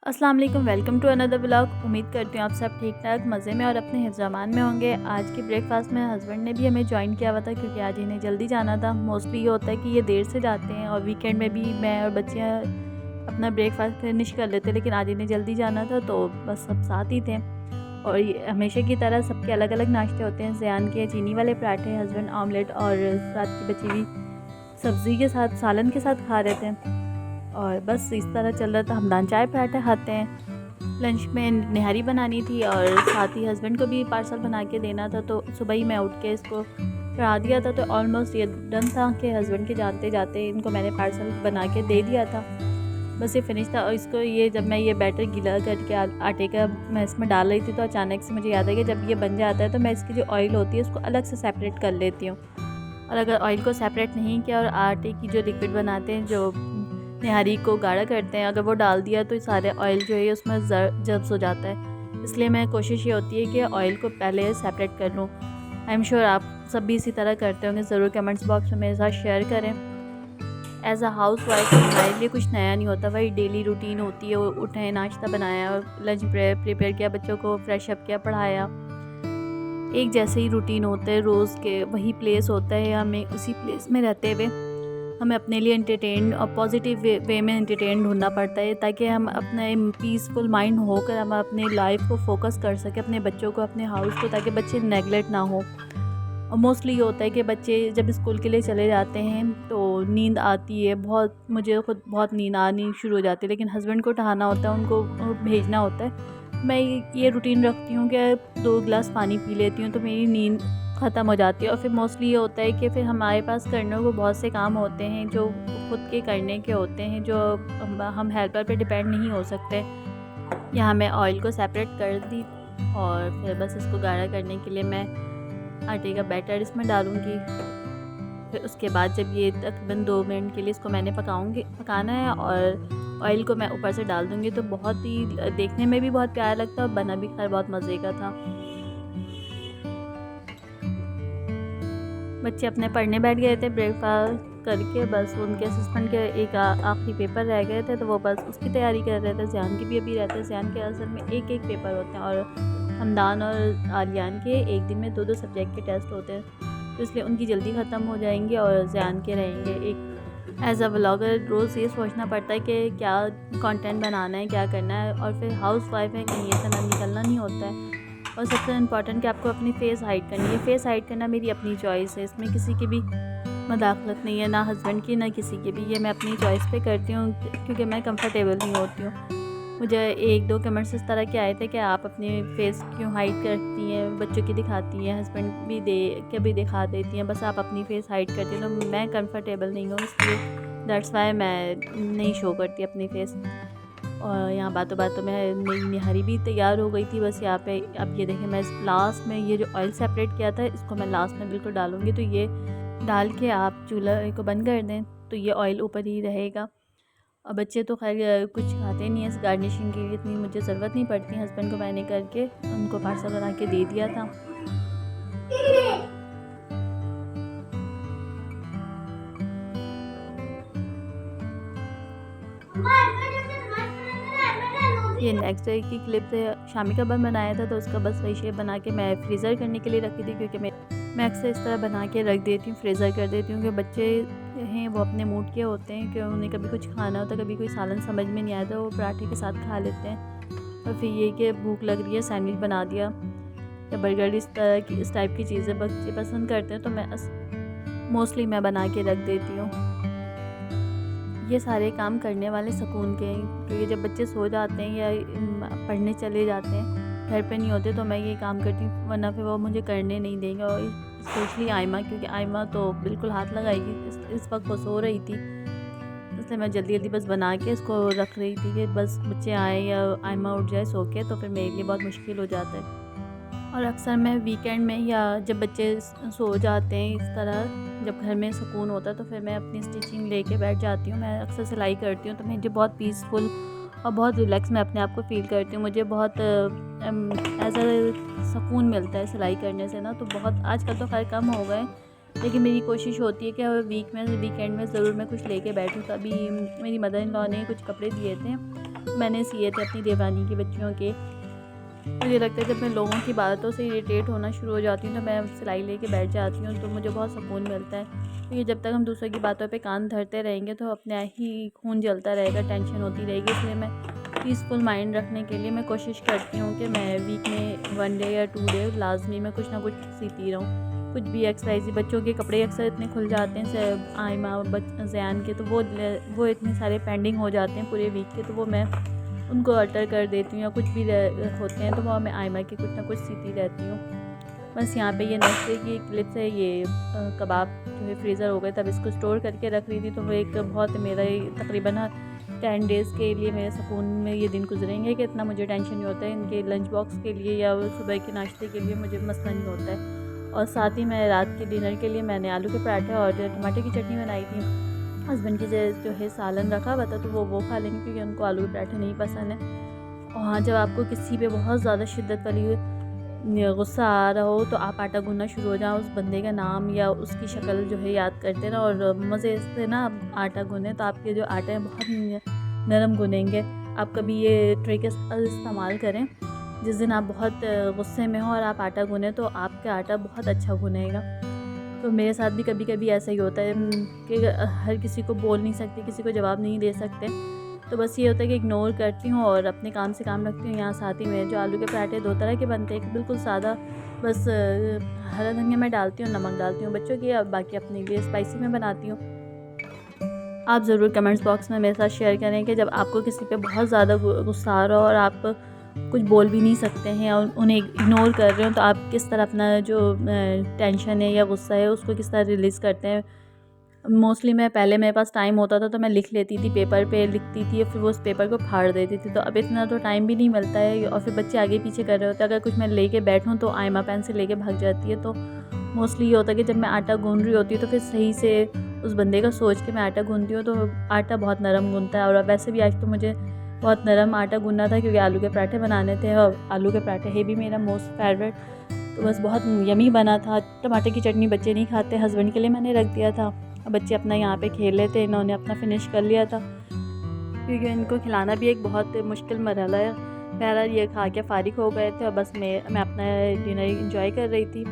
अस्सलाम वालेकुम, welcome to another vlog. उम्मीद करती हूँ आप सब ठीक ठाक मज़े में और अपने हिफ्ज़-अमान में होंगे। आज के ब्रेकफास्ट में हस्बैंड ने भी हमें ज्वाइन किया हुआ था क्योंकि आज इन्हें जल्दी जाना था। मोस्टली ये होता है कि ये देर से जाते हैं और वीकेंड में भी मैं और बच्चियाँ अपना ब्रेकफास्ट फिनिश कर लेते, लेकिन आज इन्हें जल्दी जाना था तो बस सब साथ ही थे। और ये हमेशा की तरह सबके अलग अलग नाश्ते होते हैं। ज़यान के चीनी वाले पराठे, हस्बैंड ऑमलेट और रात की बची हुई सब्ज़ी के साथ सालन के साथ खा रहे थे। और बस इस तरह चल रहा था। हमदान चाय पराठा खाते हैं। लंच में निहारी बनानी थी और साथ ही हस्बैंड को भी पार्सल बना के देना था, तो सुबह ही मैं उठ के इसको चढ़ा दिया था। तो ऑलमोस्ट ये डन था कि हस्बैंड के जाते जाते इनको मैंने पार्सल बना के दे दिया था। बस ये फिनिश था। और इसको ये जब मैं ये बैटर गीला करके आटे का मैं इसमें डाल रही थी तो अचानक से मुझे याद आ गया जब ये बन जाता है तो मैं इसकी जो ऑयल होती है उसको अलग से सेपरेट कर लेती हूँ। और अगर ऑयल को सेपरेट नहीं किया और आटे की जो लिक्विड बनाते हैं, जो निहारी को गाढ़ा करते हैं, अगर वो डाल दिया तो सारे ऑयल जो है उसमें जब्स हो जाता है। इसलिए मैं कोशिश ये होती है कि ऑयल को पहले सेपरेट कर लूँ। आई एम श्योर आप सब भी इसी तरह करते होंगे। ज़रूर कमेंट्स बॉक्स में मेरे साथ शेयर करें। एज़ अ हाउस वाइफ हमारे लिए कुछ नया नहीं होता, वही डेली रूटीन होती है। उठे, नाश्ता बनाया, लंच प्रिपेयर किया, बच्चों को फ्रेश अप किया, पढ़ाया। एक जैसे ही रूटीन होते हैं रोज़ के, वही प्लेस होता है। हमें उसी प्लेस में रहते हुए हमें अपने लिए एंटरटेन और पॉजिटिव वे में एंटरटेन ढूंढना पड़ता है ताकि हम अपने पीसफुल माइंड होकर हम अपने लाइफ को फोकस कर सकें, अपने बच्चों को, अपने हाउस को, ताकि बच्चे नेगलेक्ट ना हो। और मोस्टली ये होता है कि बच्चे जब स्कूल के लिए चले जाते हैं तो नींद आती है बहुत, मुझे खुद बहुत नींद आनी शुरू हो जाती है, लेकिन हस्बैंड को उठाना होता है, उनको भेजना होता है। मैं ये रूटीन रखती हूँ कि 2 गिलास पानी पी लेती हूँ तो मेरी नींद ख़त्म हो जाती है। और फिर मोस्टली ये होता है कि फिर हमारे पास करने को बहुत से काम होते हैं जो खुद के करने के होते हैं, जो हम हेल्पर पे डिपेंड नहीं हो सकते। यहाँ मैं ऑयल को सेपरेट कर दी और फिर बस इसको गाढ़ा करने के लिए मैं आटे का बैटर इसमें डालूँगी। फिर उसके बाद जब ये तकरीबन 2 मिनट के लिए इसको मैंने पकाना है और ऑयल को मैं ऊपर से डाल दूँगी, तो बहुत ही देखने में भी बहुत प्यारा लगता है और बना भी खैर बहुत मज़े का था। बच्चे अपने पढ़ने बैठ गए थे ब्रेकफास्ट करके। बस उनके असिस्टेंट के एक आखिरी पेपर रह गए थे तो वो बस उसकी तैयारी कर रहे थे। ज़यान की भी अभी रहते हैं। ज़यान के असल में एक एक पेपर होते हैं और हमदान और आलियान के एक दिन में 2-2 सब्जेक्ट के टेस्ट होते हैं, तो इसलिए उनकी जल्दी ख़त्म हो जाएंगे और ज़यान के रहेंगे। एक एज़ अ व्लॉगर रोज़ ये सोचना पड़ता है कि क्या कंटेंट बनाना है, क्या करना है। और फिर हाउस वाइफ है, कहीं ऐसा ना निकलना नहीं होता है। और सबसे इम्पॉर्टेंट कि आपको अपनी फ़ेस हाइड करनी है। फ़ेस हाइड करना मेरी अपनी चॉइस है, इसमें किसी की भी मदाखलत नहीं है, ना हस्बैंड की ना किसी की भी। ये मैं अपनी चॉइस पे करती हूँ क्योंकि मैं कंफर्टेबल नहीं होती हूँ। मुझे 1-2 कमेंट्स इस तरह के आए थे कि आप अपने फेस क्यों हाइड करती हैं, बच्चों की दिखाती हैं, हस्बैंड भी के भी दिखा देती हैं, बस आप अपनी फेस हाइड करती हैं। तो मैं कंफर्टेबल नहीं हूँ, इसलिए दैट्स वाई मैं नहीं शो करती अपनी फेस। और यहाँ बातों बातों में मेरी निहारी भी तैयार हो गई थी। बस यहाँ पे अब ये देखें, मैं लास्ट में ये जो ऑयल सेपरेट किया था इसको मैं लास्ट में बिल्कुल डालूँगी। तो ये डाल के आप चूल्हा को बंद कर दें तो ये ऑयल ऊपर ही रहेगा। और बच्चे तो खैर कुछ खाते नहीं है, इस गार्निशिंग के लिए इतनी मुझे ज़रूरत नहीं पड़ती। हस्बैंड को मैंने करके उनको पार्सल बना के दे दिया था। ये नेक्स्ट डे की क्लिप से शामी कबाब बनाया था, तो उसका बस वही शेप बना के मैं फ्रीज़र करने के लिए रखी थी क्योंकि मैं अक्सर इस तरह बना के रख देती हूँ, फ्रीज़र कर देती हूँ कि बच्चे हैं वो अपने मूड के होते हैं कि उन्हें कभी कुछ खाना होता है, कभी कोई सालन समझ में नहीं आता, वो पराठे के साथ खा लेते हैं। और फिर ये कि भूख लग रही है, सैंडविच बना दिया या बर्गर, इस टाइप की चीज़ें बच्चे पसंद करते हैं, तो मैं मोस्टली मैं बना के रख देती हूँ। ये सारे काम करने वाले सुकून के हैं क्योंकि जब बच्चे सो जाते हैं या पढ़ने चले जाते हैं, घर पे नहीं होते, तो मैं ये काम करती हूँ, वरना फिर वो मुझे करने नहीं देंगे। और स्पेशली आयमा, क्योंकि आयमा तो बिल्कुल हाथ लगाएगी। इस वक्त वो सो रही थी, इसलिए मैं जल्दी जल्दी बस बना के इसको रख रही थी कि बस बच्चे आए या आयमा उठ जाए सो के, तो फिर मेरे लिए बहुत मुश्किल हो जाता है। और अक्सर मैं वीकेंड में या जब बच्चे सो जाते हैं इस तरह, जब घर में सुकून होता है, तो फिर मैं अपनी स्टिचिंग लेके बैठ जाती हूँ। मैं अक्सर सिलाई करती हूँ तो मुझे बहुत पीसफुल और बहुत रिलैक्स मैं अपने आप को फ़ील करती हूँ। मुझे बहुत ऐसा सुकून मिलता है सिलाई करने से ना। तो बहुत आजकल तो खैर कम हो गए, लेकिन मेरी कोशिश होती है कि वीकेंड में ज़रूर मैं कुछ लेके बैठूँ। तो अभी मेरी मदर इन लॉ ने कुछ कपड़े दिए थे मैंने सिए थे अपनी देवरानी की बच्चियों के। मुझे लगता है जब मैं लोगों की बातों से इरिटेट होना शुरू हो जाती हूँ तो मैं सिलाई लेके बैठ जाती हूँ, तो मुझे बहुत सुकून मिलता है। क्योंकि जब तक हम दूसरों की बातों पे कान धरते रहेंगे तो अपने ही खून जलता रहेगा, टेंशन होती रहेगी। इसलिए मैं पीसफुल माइंड रखने के लिए मैं कोशिश करती हूँ कि मैं वीक में 1 डे या 2 डे लाजमी मैं कुछ ना कुछ सीती रहूँ। कुछ भी एक्सरसाइज, बच्चों के कपड़े अक्सर इतने खुल जाते हैं आयमा ज़ैन के, तो वो इतने सारे पेंडिंग हो जाते हैं पूरे वीक के, तो वो मैं उनको अल्टर कर देती हूँ। या कुछ भी होते हैं तो वो मैं आयमा के कुछ ना कुछ सीती रहती हूँ। बस यहाँ पे ये नेक्स्ट डे की क्लिप्स है। ये कबाब जो है फ्रीज़र हो गए, तब इसको स्टोर करके रख रही थी, तो वो एक बहुत मेरा तकरीबन 10 डेज़ के लिए मेरे सुकून में ये दिन गुजरेंगे कि इतना मुझे टेंशन नहीं होता है इनके लंच बॉक्स के लिए या सुबह के नाश्ते के लिए, मुझे मसला नहीं होता है। और साथ ही मैं रात के डिनर के लिए मैंने आलू के पराठे और टमाटर की चटनी बनाई थी। हस्बैंड की जो है सालन रखा हुआ था, तो वो खा लेंगे क्योंकि उनको आलू के पराठे नहीं पसंद है। और हाँ, जब आपको किसी पे बहुत ज़्यादा शिद्दत वाली गुस्सा आ रहा हो तो आप आटा गूंदना शुरू हो जाओ, उस बंदे का नाम या उसकी शक्ल जो है याद करते ना और मज़े से ना आप आटा गूंदें, तो आपके जो आटे हैं बहुत नरम गूनेंगे। आप कभी ये ट्रिक इस्तेमाल करें। जिस दिन आप बहुत गुस्से में हो और आप आटा गूनें तो आपका आटा बहुत अच्छा गूनेगा। तो मेरे साथ भी कभी कभी ऐसा ही होता है कि हर किसी को बोल नहीं सकते, किसी को जवाब नहीं दे सकते, तो बस ये होता है कि इग्नोर करती हूँ और अपने काम से काम रखती हूँ। यहाँ साथ ही में जो आलू के पराठे 2 तरह के बनते हैं, बिल्कुल सादा, बस हरा धनिया मैं डालती हूँ, नमक डालती हूँ बच्चों की, और बाकी अपने लिए स्पाइसी में बनाती हूँ। आप ज़रूर कमेंट्स बॉक्स में मेरे साथ शेयर करें कि जब आपको किसी पे बहुत ज़्यादा गुस्सा आ रहा हो और आप कुछ बोल भी नहीं सकते हैं और उन्हें इग्नोर कर रहे हो, तो आप किस तरह अपना जो टेंशन है या गुस्सा है उसको किस तरह रिलीज़ करते हैं। मोस्टली मैं पहले मेरे पास टाइम होता था तो मैं लिख लेती थी, पेपर पे लिखती थी और फिर वो उस पेपर को फाड़ देती थी। तो अब इतना तो टाइम भी नहीं मिलता है और फिर बच्चे आगे पीछे कर रहे होते हैं। अगर कुछ मैं लेके बैठूँ तो आयमा पेन से लेके भाग जाती है। तो मोस्टली ये होता है कि जब मैं आटा गूंद रही होती हूँ तो फिर सही से उस बंदे का सोच के मैं आटा गूंदती हूँ, तो आटा बहुत नरम गूंदता है। और वैसे भी आज तो मुझे बहुत नरम आटा गूंदना था क्योंकि आलू के पराठे बनाने थे और आलू के पराठे है भी मेरा मोस्ट फेवरेट, तो बस बहुत यमी बना था। टमाटर की चटनी बच्चे नहीं खाते, हस्बैंड के लिए मैंने रख दिया था। बच्चे अपना यहाँ पे खेल रहे थे, इन्होंने अपना फिनिश कर लिया था क्योंकि इनको खिलाना भी एक बहुत मुश्किल मरहला है। बहरहाल ये खा के फारिग हो गए थे और बस मैं अपना डिनर इंजॉय कर रही थी।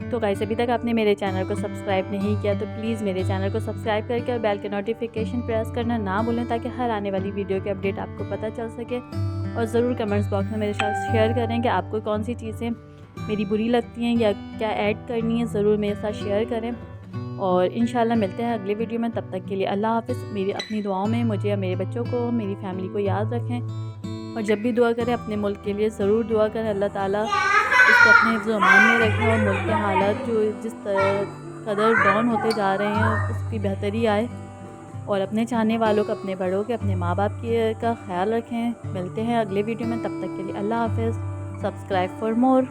तो गाइस, अभी तक आपने मेरे चैनल को सब्सक्राइब नहीं किया तो प्लीज़ मेरे चैनल को सब्सक्राइब करके और बेल के नोटिफिकेशन प्रेस करना ना भूलें ताकि हर आने वाली वीडियो के अपडेट आपको पता चल सके। और ज़रूर कमेंट्स बॉक्स में मेरे साथ शेयर करें कि आपको कौन सी चीज़ें मेरी बुरी लगती हैं या क्या ऐड करनी है, ज़रूर मेरे साथ शेयर करें। और इंशाल्लाह मिलते हैं अगले वीडियो में, तब तक के लिए अल्लाह हाफ़िज़। मेरी अपनी दुआओं में मुझे और मेरे बच्चों को, मेरी फैमिली को याद रखें। और जब भी दुआ करें अपने मुल्क के लिए ज़रूर दुआ करें, अल्लाह ताला उसको अपने हिफ्ज़ व अमान में रखें और मुल्क के हालात जो जिस कदर डाउन होते जा रहे हैं उसकी बेहतरी आए। और अपने चाहने वालों को, अपने बड़ों के, अपने माँ बाप के का ख्याल रखें। मिलते हैं अगले वीडियो में, तब तक के लिए अल्लाह हाफ़िज़। Subscribe for more.